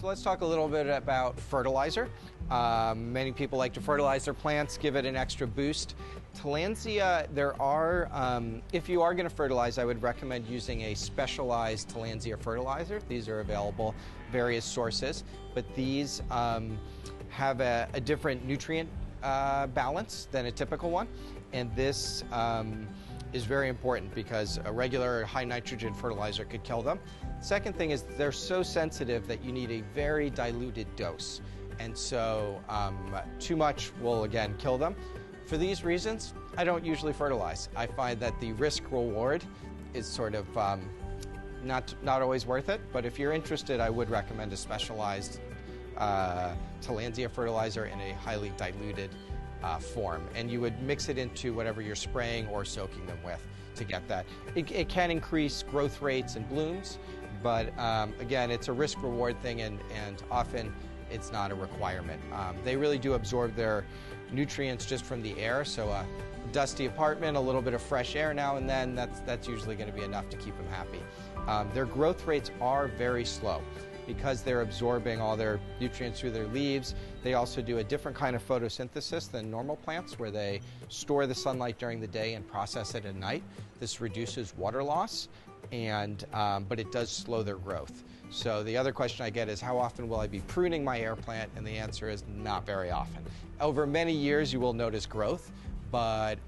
So let's talk a little bit about fertilizer. Many people like to fertilize their plants, give it an extra boost. Tillandisa, if you are going to fertilize, I would recommend using a specialized Tillandisa fertilizer. These are available, various sources, but these have a different nutrient balance than a typical one. And this is very important because a regular high nitrogen fertilizer could kill them. Second thing is they're so sensitive that you need a very diluted dose. And so too much will again kill them. For these reasons, I don't usually fertilize. I find that the risk reward is sort of not always worth it, but if you're interested, I would recommend a specialized Tillandisa fertilizer in a highly diluted form, and you would mix it into whatever you're spraying or soaking them with to get that. It can increase growth rates and blooms, but again, it's a risk reward thing, and often it's not a requirement. They really do absorb their nutrients just from the air, so a dusty apartment, a little bit of fresh air now and then, that's usually going to be enough to keep them happy. Their growth rates are very slow because they're absorbing all their nutrients through their leaves. They also do a different kind of photosynthesis than normal plants, where they store the sunlight during the day and process it at night. This reduces water loss, but it does slow their growth. So the other question I get is, how often will I be pruning my air plant? And the answer is not very often. Over many years you will notice growth, but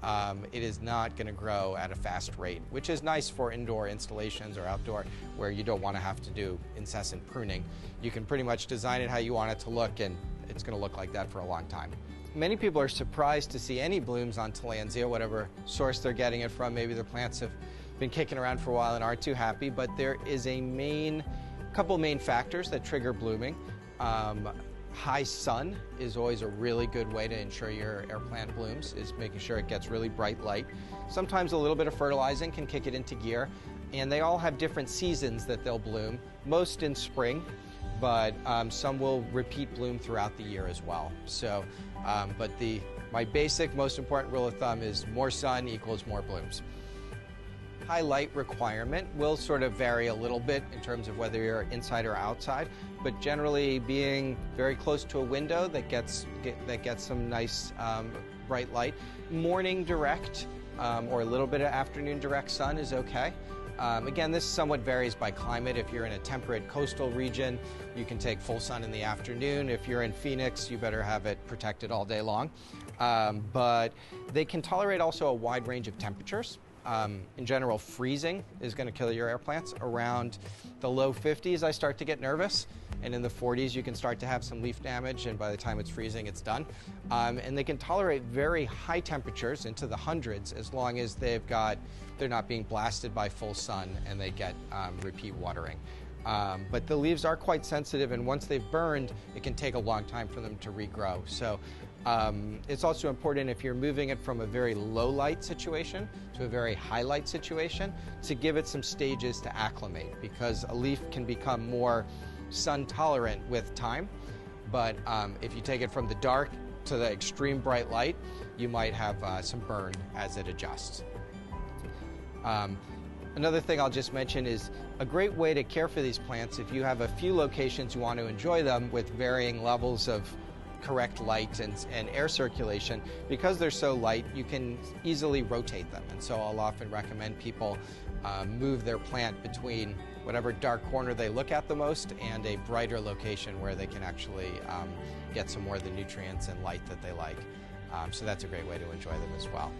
it is not going to grow at a fast rate, which is nice for indoor installations or outdoor where you don't want to have to do incessant pruning. You can pretty much design it how you want it to look, and it's going to look like that for a long time. Many people are surprised to see any blooms on Tillandisa, whatever source they're getting it from. Maybe their plants have been kicking around for a while and aren't too happy, but there is a couple main factors that trigger blooming. High sun is always a really good way to ensure your air plant blooms, is making sure it gets really bright light. Sometimes a little bit of fertilizing can kick it into gear, and they all have different seasons that they'll bloom, most in spring, but some will repeat bloom throughout the year as well. So, but my basic, most important rule of thumb is more sun equals more blooms. High light requirement will sort of vary a little bit in terms of whether you're inside or outside, but generally being very close to a window that gets some nice bright light. Morning direct or a little bit of afternoon direct sun is okay. Again, this somewhat varies by climate. If you're in a temperate coastal region, you can take full sun in the afternoon. If you're in Phoenix, you better have it protected all day long. But they can tolerate also a wide range of temperatures. In general, freezing is going to kill your air plants. Around the low 50s, I start to get nervous, and in the 40s, you can start to have some leaf damage, and by the time it's freezing, it's done. And they can tolerate very high temperatures into the hundreds as long as they're not being blasted by full sun and they get repeat watering. But the leaves are quite sensitive, and once they've burned, it can take a long time for them to regrow. So it's also important, if you're moving it from a very low light situation to a very high light situation, to give it some stages to acclimate, because a leaf can become more sun tolerant with time. But if you take it from the dark to the extreme bright light, you might have some burn as it adjusts. Another thing I'll just mention is a great way to care for these plants, if you have a few locations you want to enjoy them with varying levels of correct light and air circulation, because they're so light, you can easily rotate them. And so I'll often recommend people move their plant between whatever dark corner they look at the most and a brighter location where they can actually get some more of the nutrients and light that they like. So that's a great way to enjoy them as well.